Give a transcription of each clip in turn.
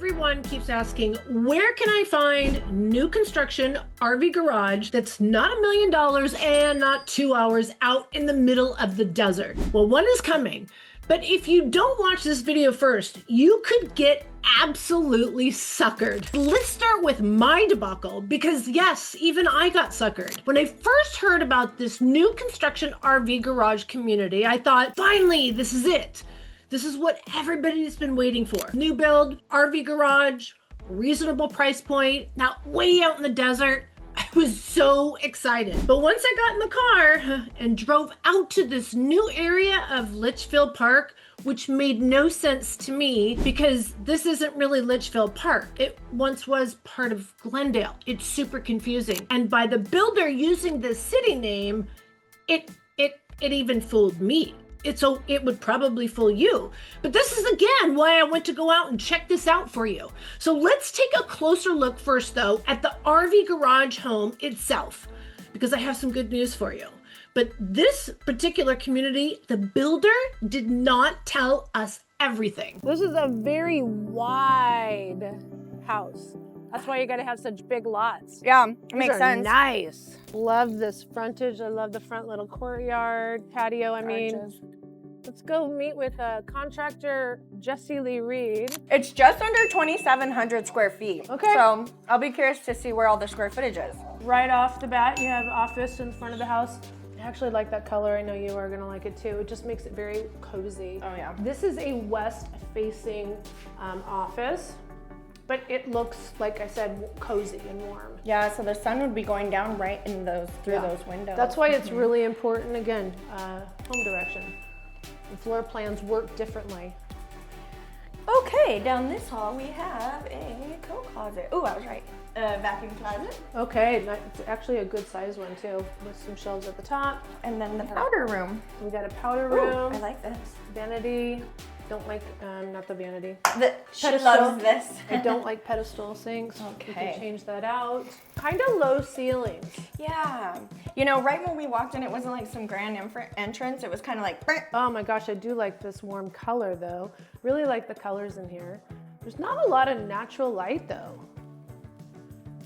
Everyone keeps asking, where can I find new construction RV garage that's not $1 million and not 2 hours out in the middle of the desert? Well, one is coming, but if you don't watch this video first, you could get absolutely suckered. Let's start with my debacle, because yes, even I got suckered. When I first heard about this new construction RV garage community, I thought, finally, this is it. This is what everybody's been waiting for. New build, RV garage, reasonable price point, not way out in the desert. I was so excited. But once I got in the car and drove out to this new area of Litchfield Park, which made no sense to me because this isn't really Litchfield Park. It once was part of Glendale. It's super confusing. And by the builder using the city name, it even fooled me. It would probably fool you. But this is again why I went to go out and check this out for you. So let's take a closer look first though at the RV garage home itself, because I have some good news for you. But this particular community, the builder did not tell us everything. This is a very wide house. That's why you gotta have such big lots. Yeah, it makes sense. Nice. Love this frontage. I love the front little courtyard, patio, I mean. Arches. Let's go meet with contractor Jessie Lee Reed. It's just under 2,700 square feet. Okay. So I'll be curious to see where all the square footage is. Right off the bat, you have office in front of the house. I actually like that color. I know you are gonna like it too. It just makes it very cozy. Oh yeah. This is a west-facing office, but it looks, like I said, cozy and warm. Yeah, so the sun would be going down right in those those windows. That's why it's really important, again, home direction. The floor plans work differently. Okay, down this hall we have a coat closet. Oh, I was right. A vacuum closet. Okay, it's actually a good size one too, with some shelves at the top. And then the powder room. We got a powder Ooh, room. I like this. Vanity. Don't like, not the vanity. She loves this. I don't like pedestal sinks. We Okay. can change that out. Kind of low ceilings. Yeah. You know, right when we walked in, it wasn't like some grand entrance. It was kind of like, Oh my gosh, I do like this warm color though. Really like the colors in here. There's not a lot of natural light though.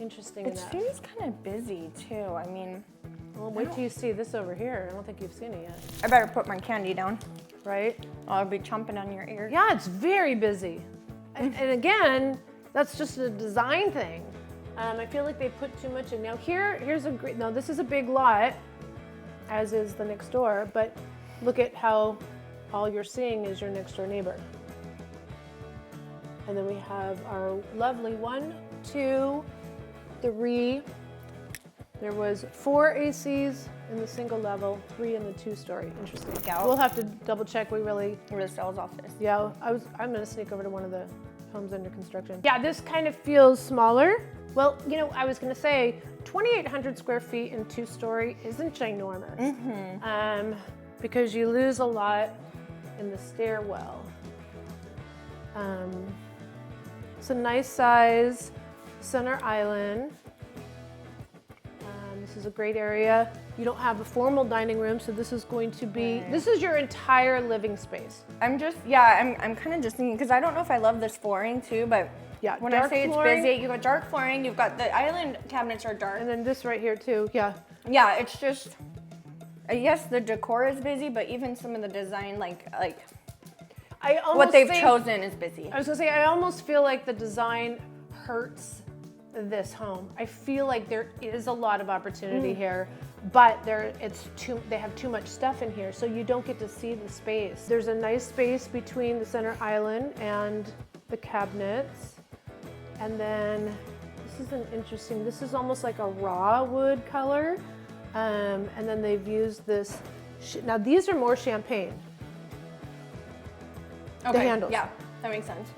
Interesting it enough. seems kind of busy too. I mean, Well, wait till you see this over here. I don't think you've seen it yet. I better put my candy down. Right? I'll be chomping on your ear. Yeah, it's very busy. And again, that's just a design thing. I feel like they put too much in. Now here's a great, now this is a big lot, as is the next door, but look at how all you're seeing is your next door neighbor. And then we have our lovely 1, 2, 3. There was 4 ACs in the single level, 3 in the 2-story. Interesting. Yeah. We'll have to double check. We really, Where the sales office. yeah, I'm gonna sneak over to one of the homes under construction. Yeah, this kind of feels smaller. Well, you know, I was gonna say 2,800 square feet in 2-story isn't ginormous. Because you lose a lot in the stairwell. It's a nice size center island. This is a great area. You don't have a formal dining room, so this is going to be, this is your entire living space. I'm kind of just thinking, because I don't know if I love this flooring too, but Yeah, when I dark say flooring. it's busy, you've got dark flooring, you've got the island cabinets are dark. And then this right here too, yeah. Yeah, it's just, yes, the decor is busy, but even some of the design, like I almost what they've think- chosen is busy. I was gonna say, I almost feel like the design hurts this home. I feel like there is a lot of opportunity here, but they have too much stuff in here, so you don't get to see the space. There's a nice space between the center island and the cabinets. And then this is this is almost like a raw wood color. And then they've used this, now these are more champagne. Okay, the handles. yeah, that makes sense.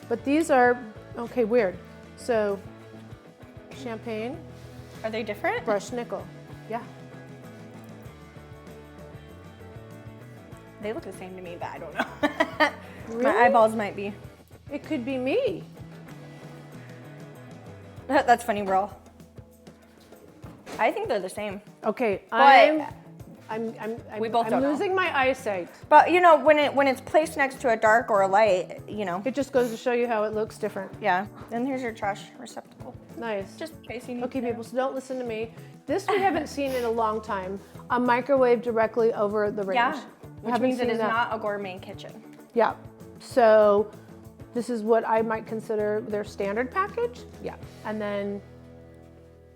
But these are, okay, weird. So, champagne, Are they different? brushed nickel, yeah. They look the same to me, but I don't know. Really? My eyeballs might be. It could be me. That's funny, we're all. I think they're the same. Okay, But We both don't know. losing my eyesight. But you know, when it's placed next to a dark or a light, you know. It just goes to show you how it looks different. Yeah. And here's your trash receptacle. Nice. Just in case you need Okay, to. people, so don't listen to me. This we haven't seen in a long time. A microwave directly over the range. Yeah. We Which haven't means it seen is that. not a gourmet kitchen. Yeah. So this is what I might consider their standard package. Yeah. And then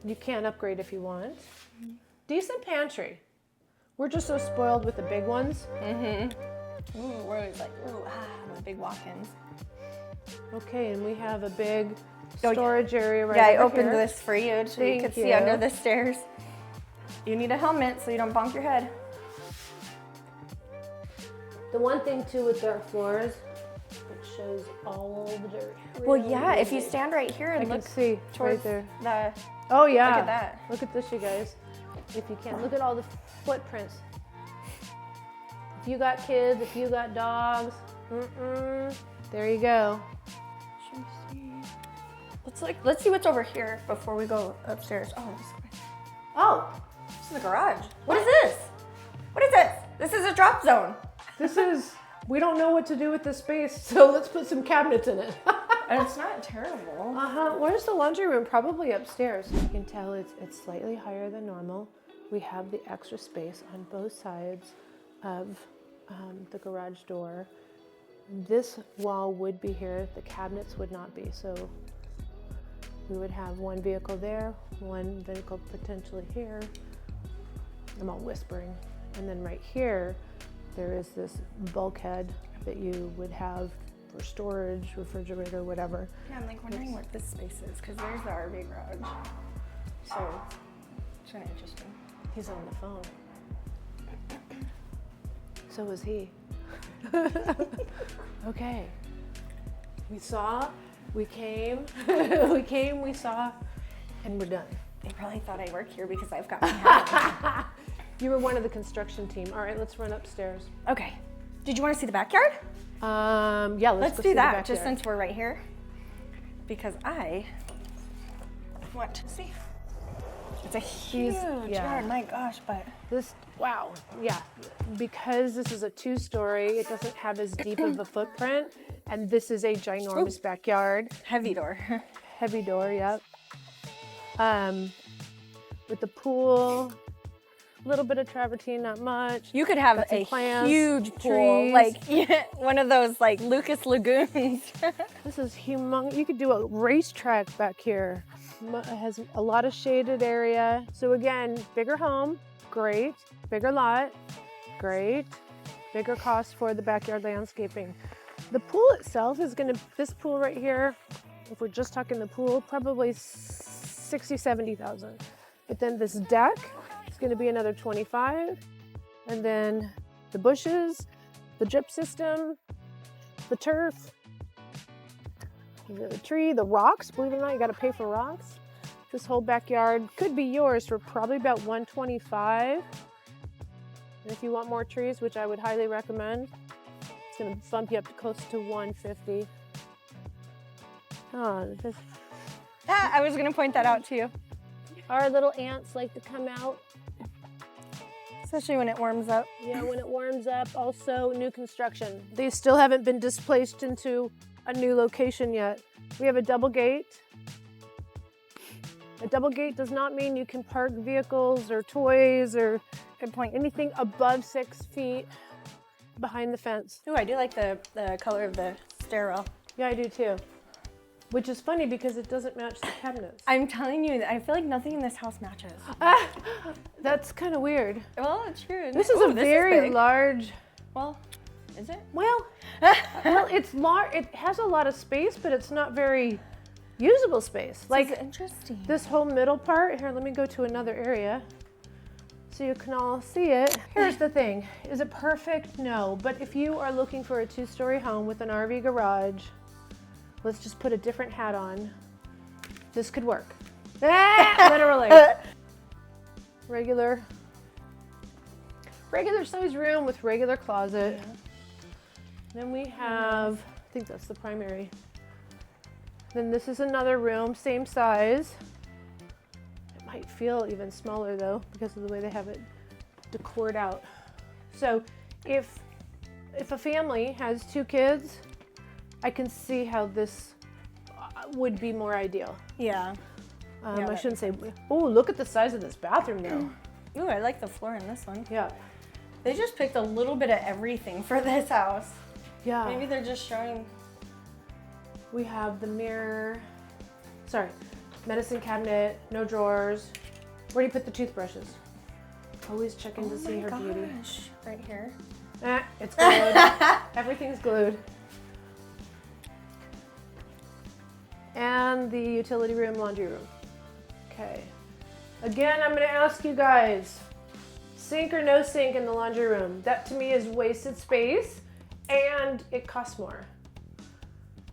you can upgrade if you want. Decent pantry. We're just so spoiled with the big ones. Mm-hmm. Ooh, we're always like, the big walk-ins. Okay, and we have a big storage area right Yeah, I over opened here. this for you so you Thank could see you. under the stairs. You need a helmet so you don't bonk your head. The one thing too with dark floors, it shows all the dirt. Well, yeah, if you stand right here and I can look see towards right there. the... Oh yeah. Look at that. Look at this, you guys. If you can, look at all the footprints. If you got kids, if you got dogs, there you go. Let's see what's over here before we go upstairs. Oh, this is the garage. What is this? What is this? This is a drop zone. This is, we don't know what to do with this space, so let's put some cabinets in it. And it's not terrible. Where's the laundry room? Probably upstairs. You can tell it's slightly higher than normal. We have the extra space on both sides of the garage door. This wall would be here, the cabinets would not be. So we would have one vehicle there, one vehicle potentially here. I'm all whispering. And then right here, there is this bulkhead that you would have for storage, refrigerator, whatever. Yeah, I'm like wondering what this space is because there's the RV garage. So it's kind of interesting. He's on the phone. So is he. Okay. We saw, we came, we saw, and we're done. They probably thought I work here because I've got my hat. You were one of the construction team. All right, let's run upstairs. Okay. Did you want to see the backyard? Yeah, Let's go do see the that backyard. just since we're right here. Because I want to see. It's a huge yard, my gosh, but. This, wow, yeah. Because this is a 2-story, it doesn't have as deep of a footprint. And this is a ginormous backyard. Heavy door. Heavy door, yep. With the pool, a little bit of travertine, not much. You could have Got some a plants, huge pool, trees. like one of those like Lucas Lagoons. This is humongous. You could do a racetrack back here. It has a lot of shaded area. So again, bigger home, great. Bigger lot, great. Bigger cost for the backyard landscaping. The pool itself is gonna, this pool right here, if we're just talking the pool, probably 60, 70,000. But then this deck is gonna be another 25. And then the bushes, the drip system, the turf, the tree, the rocks, believe it or not, you gotta pay for rocks. This whole backyard could be yours for probably about 125. And if you want more trees, which I would highly recommend, it's gonna bump you up to close to 150. Oh, just, I was gonna point that out to you. our little ants like to come out. Especially when it warms up. Yeah, when it warms up. Also, new construction. They still haven't been displaced into a new location yet. We have a double gate. A double gate does not mean you can park vehicles or toys or Good point. anything above 6 feet behind the fence. Ooh, I do like the color of the stairwell. Yeah, I do too. Which is funny because it doesn't match the cabinets. I'm telling you, I feel like nothing in this house matches. That's kind of weird. Well, it's true. This is a very big. large. Well, is it? Well, it's large. It has a lot of space, but it's not very usable space. Like Like interesting. this whole middle part. Here, let me go to another area so you can all see it. Here's the thing. Is it perfect? No. But if you are looking for a 2-story home with an RV garage, let's just put a different hat on. This could work. Literally. Regular size room with regular closet. Yeah. Then we have, I think that's the primary. Then this is another room, same size. It might feel even smaller though because of the way they have it decored out. So if a family has 2 kids, I can see how this would be more ideal. Yeah. I shouldn't say, oh, look at the size of this bathroom though. Ooh, I like the floor in this one. Yeah. They just picked a little bit of everything for this house. Yeah. Maybe they're just showing. We have the mirror, medicine cabinet, no drawers. Where do you put the toothbrushes? Always checking to see her beauty. Right here. It's glued. Everything's glued. And the utility room, laundry room. Okay. Again, I'm gonna ask you guys, sink or no sink in the laundry room? That to me is wasted space and it costs more.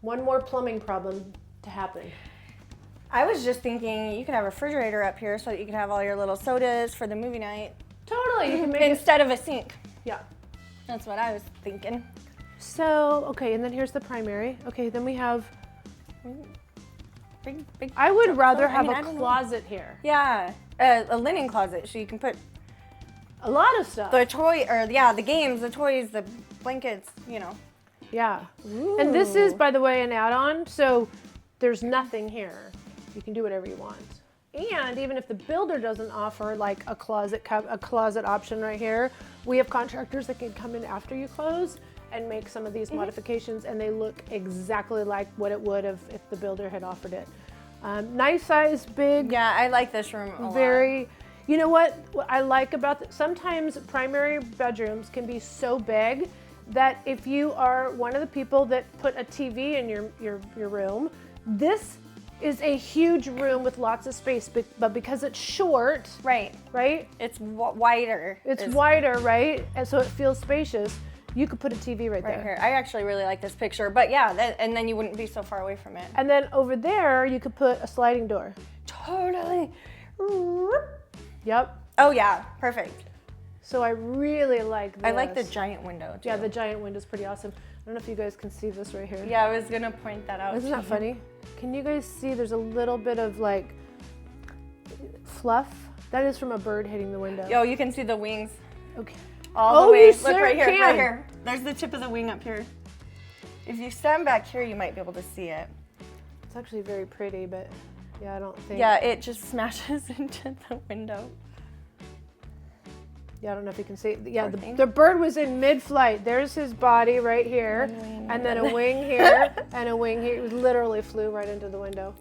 One more plumbing problem to happen. I was just thinking you could have a refrigerator up here so that you could have all your little sodas for the movie night. Totally, you can make it. Instead of a sink. Yeah. That's what I was thinking. So, okay, and then here's the primary. Okay, then we have, Big I would rather I have mean, I a don't know. closet here. Yeah, a linen closet so you can put A lot of stuff. the toy, or yeah, the games, the toys, the blankets, you know. Yeah. And this is, by the way, an add-on, so there's nothing here. You can do whatever you want. And even if the builder doesn't offer like a closet option right here, we have contractors that can come in after you close and make some of these modifications, and they look exactly like what it would have if the builder had offered it. Nice size, big. Yeah, I like this room a lot. Very, you know what I like about sometimes primary bedrooms can be so big that if you are one of the people that put a TV in your room, this is a huge room with lots of space, but because it's short, Right. it's Wider. it's wider, right? And so it feels spacious. You could put a TV right there. Here. I actually really like this picture, but yeah, and then you wouldn't be so far away from it. And then over there, you could put a sliding door. Totally. Yep. Oh yeah, perfect. So I really like this. I like the giant window too. Yeah, the giant window's pretty awesome. I don't know if you guys can see this right here. Yeah, I was gonna point that out. Isn't that funny? Can you guys see there's a little bit of like fluff? That is from a bird hitting the window. Yo, you can see the wings. Okay. All the way. you Look right here, can. right here. There's the tip of the wing up here. If you stand back here, you might be able to see it. It's actually very pretty, but yeah, I don't think. Yeah, it just smashes into the window. Yeah, I don't know if you can see. Yeah, Poor thing. the bird was in mid-flight. There's his body right here, and then a wing here, and a wing here. It literally flew right into the window.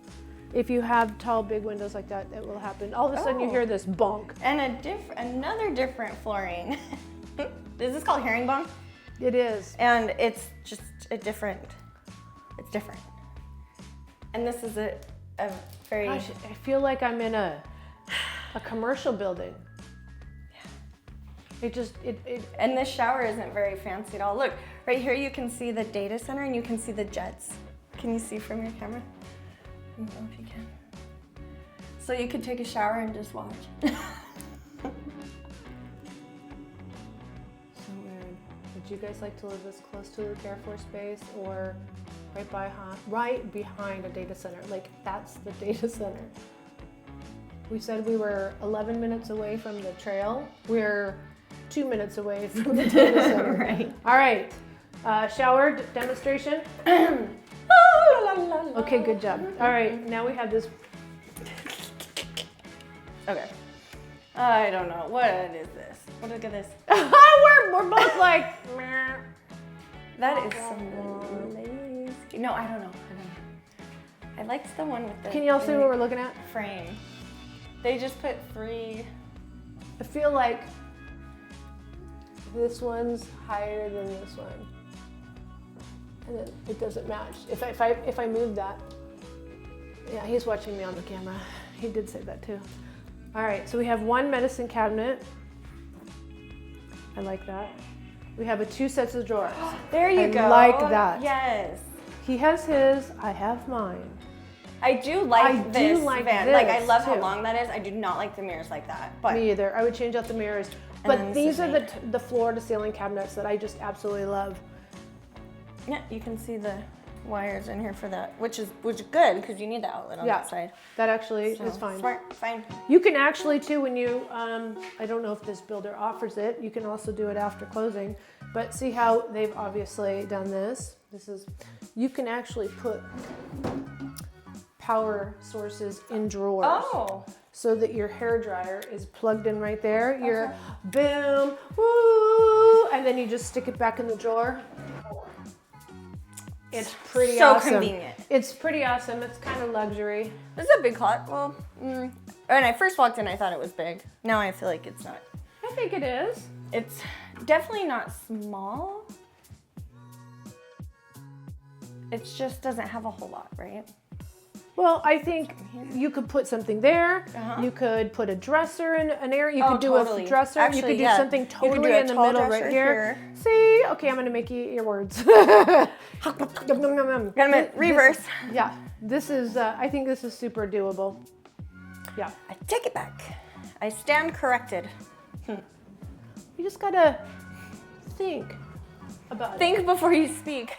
If you have tall, big windows like that, it will happen. All of a sudden, you hear this bonk. And another different flooring. Is this called herringbone? It is. And it's just it's different. And this is a very... Gosh, I feel like I'm in a commercial building. It just, And this shower isn't very fancy at all. Look, right here you can see the data center and you can see the jets. Can you see from your camera? I don't know if you can. So you could take a shower and just watch. So weird. Would you guys like to live this close to the Air Force Base or right behind a data center? Like, that's the data center. We said we were 11 minutes away from the trail. We're 2 minutes away from the data center. Right. All right. Shower demonstration. Okay, good job. All right, now we have this. Okay. I don't know. What is this? Look at this. we're both like, meh. That is some lace. No, I don't know. I liked the one with the... Can y'all see what we're looking at? Frame. They just put 3... I feel like this one's higher than this one. And then it doesn't match. If I move that. Yeah, he's watching me on the camera. He did say that too. All right, so we have one medicine cabinet. I like that. We have 2 sets of drawers. There you go. I like that. Yes. He has his, I have mine. I do like this van. this, Like, I love how too. long that is. I do not like the mirrors like that. But Me either. I would change out the mirrors. then But this these is are neat. the floor to ceiling cabinets that I just absolutely love. yeah, you can see the wires in here for that, which is good because you need the outlet on that side. That actually So, is fine. Smart, fine. You can actually too, when you, I don't know if this builder offers it, you can also do it after closing, but see how they've obviously done this? You can actually put power sources in drawers. Oh. So that your hair dryer is plugged in right there. You're boom, woo, and then you just stick it back in the drawer. It's pretty awesome. So convenient. It's pretty awesome. It's kind of luxury. This is a big closet. Well, when I first walked in, I thought it was big. Now I feel like it's not. I think it is. It's definitely not small. It just doesn't have a whole lot, right? Well, I think you could put something there. You could put a dresser in an area. You could do a dresser. Actually, you could do something totally in the tall middle dresser right here. See? Okay, I'm going to make you eat your words. Gonna reverse. Yeah, this is, I think this is super doable. Yeah. I take it back. I stand corrected. You just got to think about it. Think before you speak.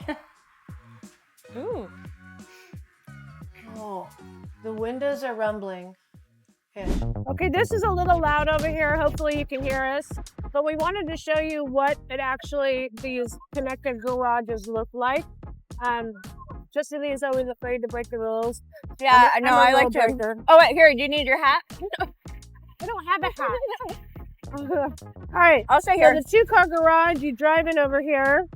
Ooh. Oh, the windows are rumbling. Okay, this is a little loud over here. Hopefully you can hear us. But we wanted to show you what these connected garages look like. Justin is always afraid to break the rules. Yeah, I know. I like to. breaker. Oh, wait, here. Do you need your hat? I don't have a hat. All right. I'll stay here. So the 2-car garage, you drive in over here.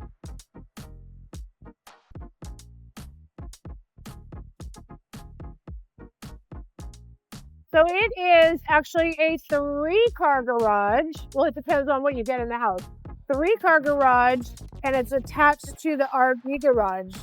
So it is actually a 3-car garage. Well, it depends on what you get in the house. 3-car garage, and it's attached to the RV garage.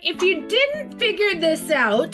If you didn't figure this out,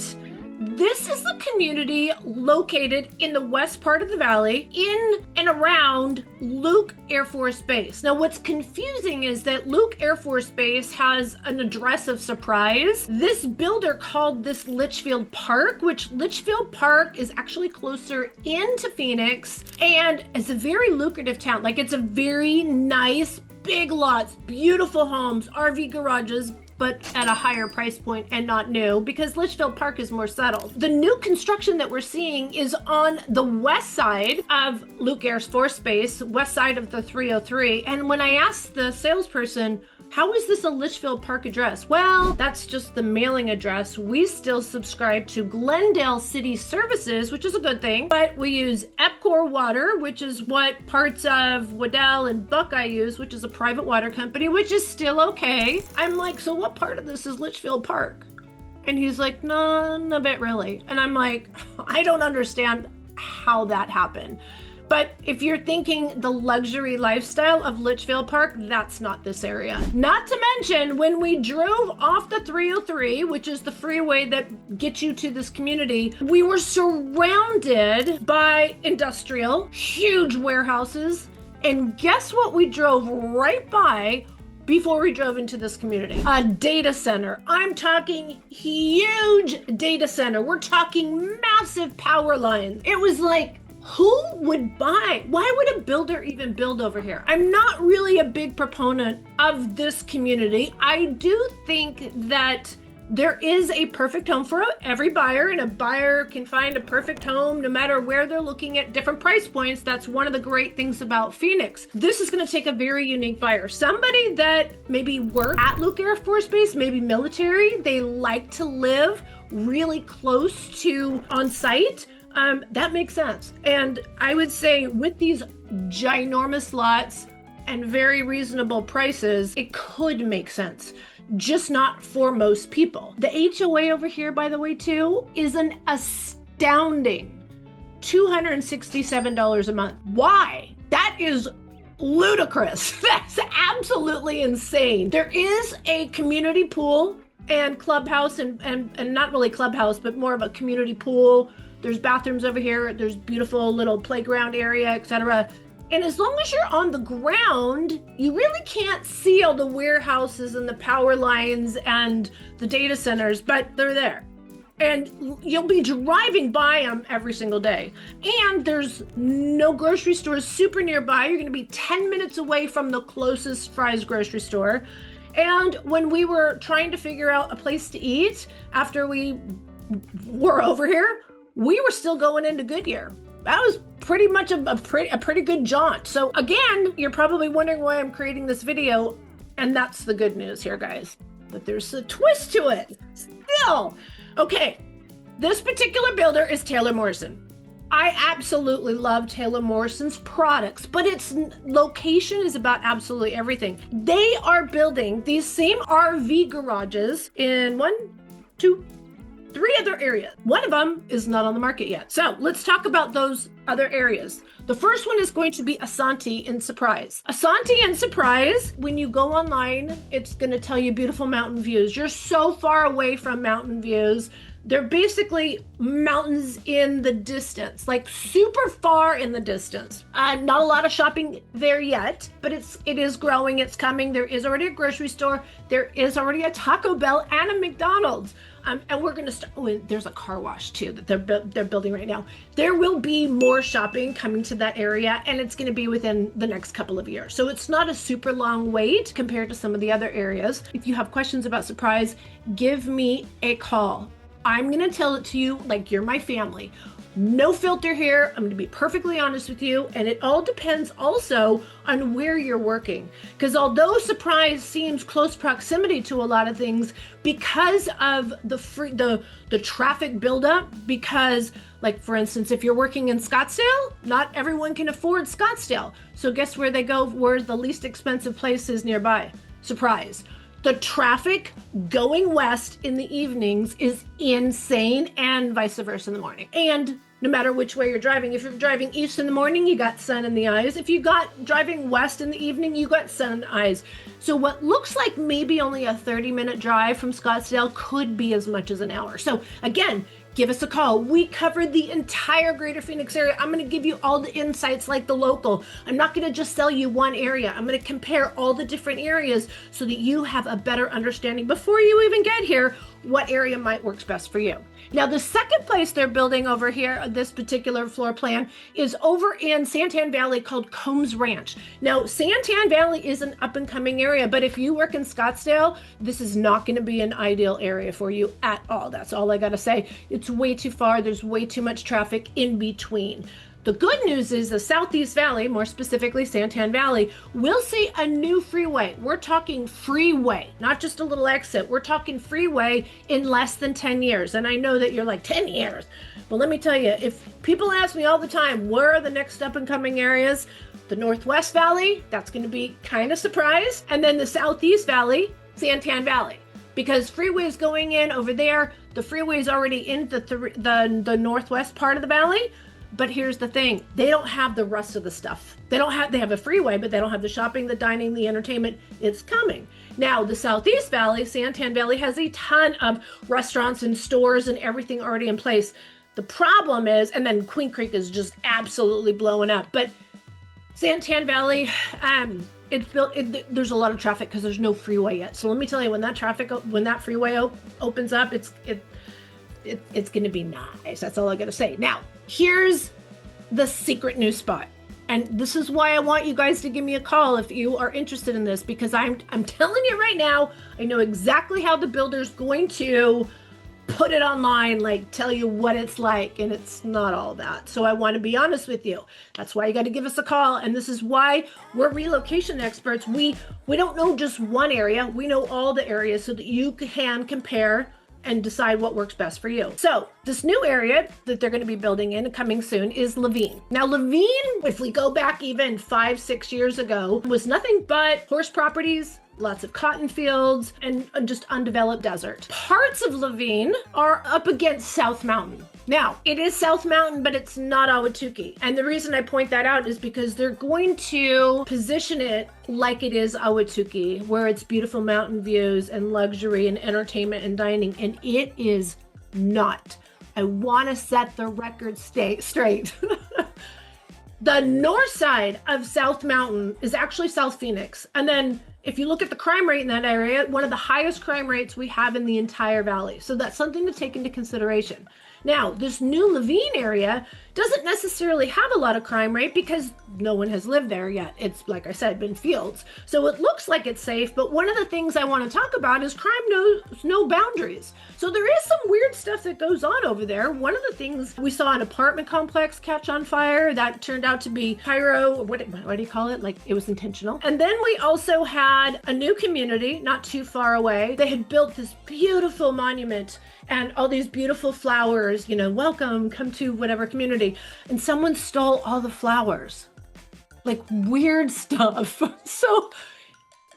this is the community located in the west part of the valley in and around Luke Air Force Base. Now, what's confusing is that Luke Air Force Base has an address of surprise. This builder called this Litchfield Park, which Litchfield Park is actually closer into Phoenix and it's a very lucrative town. Like, it's a very nice, big lots, beautiful homes, RV garages, but at a higher price point and not new because Litchfield Park is more settled. The new construction that we're seeing is on the west side of Luke Air Force Base, west side of the 303. And when I asked the salesperson, how is this a Litchfield Park address? Well, that's just the mailing address. We still subscribe to Glendale City Services, which is a good thing, but we use Epcor Water, which is what parts of Waddell and Buckeye use, which is a private water company, which is still okay. I'm like, so what part of this is Litchfield Park? And he's like, none of it really. And I'm like, I don't understand how that happened. But if you're thinking the luxury lifestyle of Litchfield Park, that's not this area. Not to mention, when we drove off the 303, which is the freeway that gets you to this community, we were surrounded by industrial, huge warehouses. And guess what we drove right by before we drove into this community? A data center. I'm talking huge data center. We're talking massive power lines. It was like, who would buy? Why would a builder even build over here? I'm not really a big proponent of this community. I do think that there is a perfect home for every buyer, and a buyer can find a perfect home no matter where they're looking at different price points. That's one of the great things about Phoenix. This is going to take a very unique buyer. Somebody that maybe worked at Luke Air Force Base, maybe military, they like to live really close to on site. That makes sense. And I would say with these ginormous lots and very reasonable prices, it could make sense. Just not for most people. The HOA over here, by the way, too, is an astounding $267 a month. Why? That is ludicrous. That's absolutely insane. There is a community pool and clubhouse and not really clubhouse, but more of a community pool. There's bathrooms over here. There's beautiful little playground area, etc. And as long as you're on the ground, you really can't see all the warehouses and the power lines and the data centers, but they're there. And you'll be driving by them every single day. And there's no grocery stores super nearby. You're going to be 10 minutes away from the closest Fry's grocery store. And when we were trying to figure out a place to eat after we were over here, we were still going into Goodyear. That was pretty much a pretty good jaunt. So again, you're probably wondering why I'm creating this video, and that's the good news here, guys. But there's a twist to it still. Okay, this particular builder is Taylor Morrison. I absolutely love Taylor Morrison's products, but its location is about absolutely everything. They are building these same RV garages in 1, 2, 3 other areas. One of them is not on the market yet. So let's talk about those other areas. The first one is going to be Asante in Surprise. Asante in Surprise, when you go online, it's going to tell you beautiful mountain views. You're so far away from mountain views. They're basically mountains in the distance, like super far in the distance. Not a lot of shopping there yet, but it is growing. It's coming. There is already a grocery store. There is already a Taco Bell and a McDonald's. And we're going to start. Oh, there's a car wash too that they're building right now. There will be more shopping coming to that area, and it's going to be within the next couple of years. So it's not a super long wait compared to some of the other areas. If you have questions about Surprise, give me a call. I'm going to tell it to you like you're my family. No filter here. I'm going to be perfectly honest with you. And it all depends also on where you're working. Because although Surprise seems close proximity to a lot of things, because of the traffic buildup, because like for instance, if you're working in Scottsdale, not everyone can afford Scottsdale. So guess where they go? Where's the least expensive places nearby? Surprise. The traffic going west in the evenings is insane, and vice versa in the morning. And no matter which way you're driving, if you're driving east in the morning, you got sun in the eyes. If you got driving west in the evening, you got sun in the eyes. So what looks like maybe only a 30-minute drive from Scottsdale could be as much as an hour. So again, give us a call. We covered the entire greater Phoenix area. I'm going to give you all the insights like the local. I'm not going to just sell you one area. I'm going to compare all the different areas so that you have a better understanding before you even get here what area might work best for you. Now, the second place they're building over here, this particular floor plan, is over in Santan Valley called Combs Ranch. Now, Santan Valley is an up-and-coming area, but if you work in Scottsdale, this is not going to be an ideal area for you at all. That's all I got to say. It's way too far. There's way too much traffic in between. The good news is the Southeast Valley, more specifically Santan Valley, will see a new freeway. We're talking freeway, not just a little exit. We're talking freeway in less than 10 years. And I know that you're like, 10 years. But let me tell you, if people ask me all the time, where are the next up and coming areas? The Northwest Valley, that's going to be kind of surprise. And then the Southeast Valley, Santan Valley. Because freeway is going in over there. The freeway is already in the northwest part of the valley. But here's the thing, they don't have the rest of the stuff. They have a freeway, but they don't have the shopping, the dining, the entertainment. It's coming. Now, the Southeast Valley, Santan Valley, has a ton of restaurants and stores and everything already in place. The problem is, and then Queen Creek is just absolutely blowing up. But Santan Valley, there's a lot of traffic because there's no freeway yet. So let me tell you, when that freeway opens up, it's going to be nice. That's all I got to say. Now, here's the secret new spot. And this is why I want you guys to give me a call if you are interested in this, because I'm telling you right now, I know exactly how the builder's going to put it online, like tell you what it's like, and it's not all that. So I want to be honest with you. That's why you got to give us a call. And this is why we're relocation experts. We don't know just one area. We know all the areas so that you can compare and decide what works best for you. So this new area that they're going to be building in coming soon is Levine. Now Levine, if we go back even 5-6 years ago, was nothing but horse properties, lots of cotton fields, and just undeveloped desert. Parts of Levine are up against South Mountain. Now, it is South Mountain, but it's not Ahwatukee. And the reason I point that out is because they're going to position it like it is Ahwatukee, where it's beautiful mountain views and luxury and entertainment and dining, and it is not. I want to set the record straight. The north side of South Mountain is actually South Phoenix. And then if you look at the crime rate in that area, one of the highest crime rates we have in the entire valley. So that's something to take into consideration. Now, this new Levine area doesn't necessarily have a lot of crime rate because no one has lived there yet. It's, like I said, been fields. So it looks like it's safe, but one of the things I want to talk about is crime knows no boundaries. So there is some weird stuff that goes on over there. One of the things, we saw an apartment complex catch on fire that turned out to be pyro, what do you call it? Like it was intentional. And then we also had a new community not too far away. They had built this beautiful monument and all these beautiful flowers, you know, welcome, come to whatever community. And someone stole all the flowers, like weird stuff. So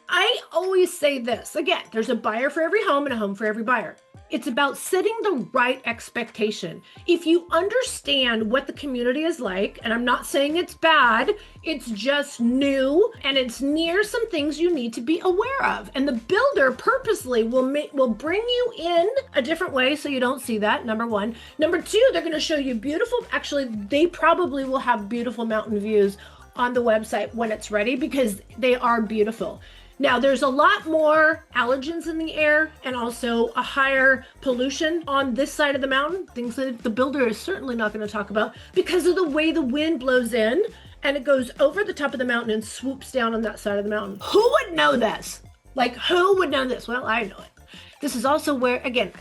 I always say this, again, there's a buyer for every home and a home for every buyer. It's about setting the right expectation. If you understand what the community is like, and I'm not saying it's bad, it's just new and it's near some things you need to be aware of. And the builder purposely will bring you in a different way so you don't see that, number one. Number two, they're gonna show you beautiful, actually, they probably will have beautiful mountain views on the website when it's ready because they are beautiful. Now, there's a lot more allergens in the air and also a higher pollution on this side of the mountain, things that the builder is certainly not going to talk about because of the way the wind blows in and it goes over the top of the mountain and swoops down on that side of the mountain. Who would know this? Like, who would know this? Well, I know it. This is also where, again,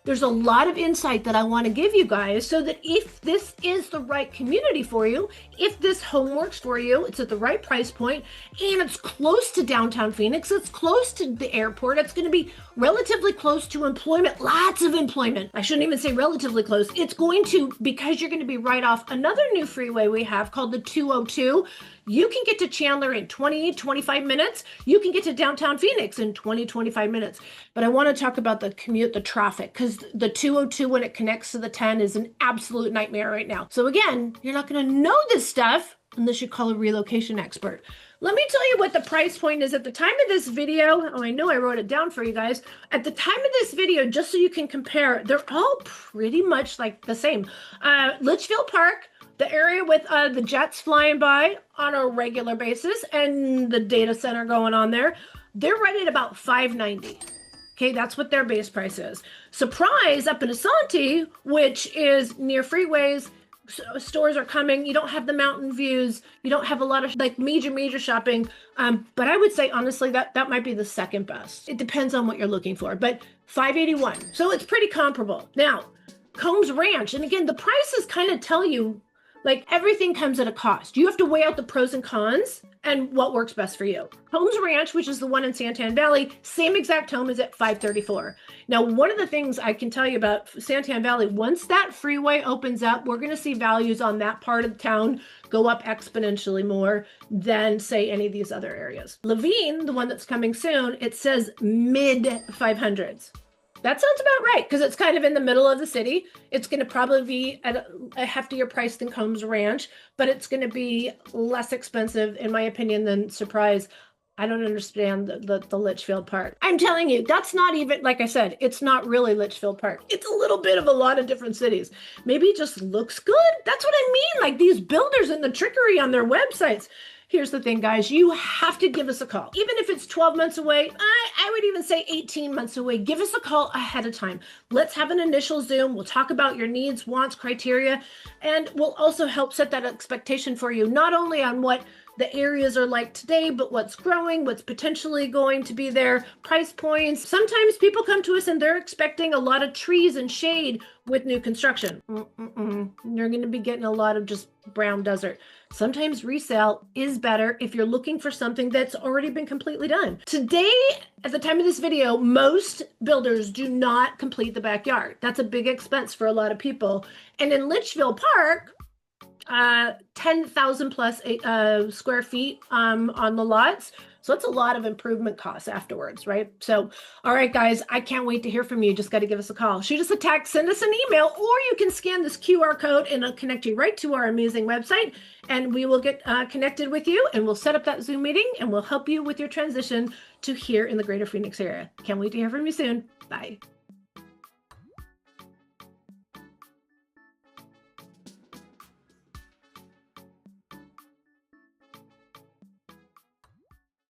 there's a lot of insight that I want to give you guys so that if this is the right community for you, if this home works for you, it's at the right price point, and it's close to downtown Phoenix, it's close to the airport, it's going to be relatively close to employment, lots of employment. I shouldn't even say relatively close. It's going to, because you're going to be right off another new freeway we have called the 202. You can get to Chandler in 20-25 minutes. You can get to downtown Phoenix in 20-25 minutes. But I want to talk about the commute, the traffic, because the 202, when it connects to the 10, is an absolute nightmare right now. So again, you're not going to know this stuff unless you call a relocation expert. Let me tell you what the price point is at the time of this video. Oh, I know I wrote it down for you guys. At the time of this video, just so you can compare, they're all pretty much like the same. Litchfield Park, the area with the jets flying by on a regular basis and the data center going on there, they're right at about $590. Okay, that's what their base price is. Surprise up in Asante, which is near freeways, stores are coming. You don't have the mountain views. You don't have a lot of like major shopping. But I would say honestly that might be the second best. It depends on what you're looking for, but $581. So it's pretty comparable. Now, Combs Ranch, and again, the prices kind of tell you like everything comes at a cost. You have to weigh out the pros and cons and what works best for you. Combs Ranch, which is the one in Santan Valley, same exact home is at $534. Now, one of the things I can tell you about Santan Valley, once that freeway opens up, we're gonna see values on that part of town go up exponentially more than say any of these other areas. Levine, the one that's coming soon, it says mid 500s. That sounds about right because it's kind of in the middle of the city. It's going to probably be at a heftier price than Combs Ranch, but it's going to be less expensive, in my opinion, than Surprise. I don't understand the Litchfield Park. I'm telling you, that's not even, like I said, it's not really Litchfield Park. It's a little bit of a lot of different cities. Maybe it just looks good. That's what I mean. Like these builders and the trickery on their websites. Here's the thing, guys, you have to give us a call. Even if it's 12 months away, I would even say 18 months away. Give us a call ahead of time. Let's have an initial Zoom. We'll talk about your needs, wants, criteria, and we'll also help set that expectation for you, not only on what the areas are like today, but what's growing, what's potentially going to be there, price points. Sometimes people come to us and they're expecting a lot of trees and shade with new construction. You're going to be getting a lot of just brown desert. Sometimes resale is better if you're looking for something that's already been completely done. Today, at the time of this video, most builders do not complete the backyard. That's a big expense for a lot of people. And in Litchfield Park, 10,000 plus square feet on the lots. So it's a lot of improvement costs afterwards, right? So, all right, guys, I can't wait to hear from you. Just got to give us a call. Shoot us a text, send us an email, or you can scan this QR code and it'll connect you right to our amazing website. And we will get connected with you and we'll set up that Zoom meeting and we'll help you with your transition to here in the greater Phoenix area. Can't wait to hear from you soon. Bye.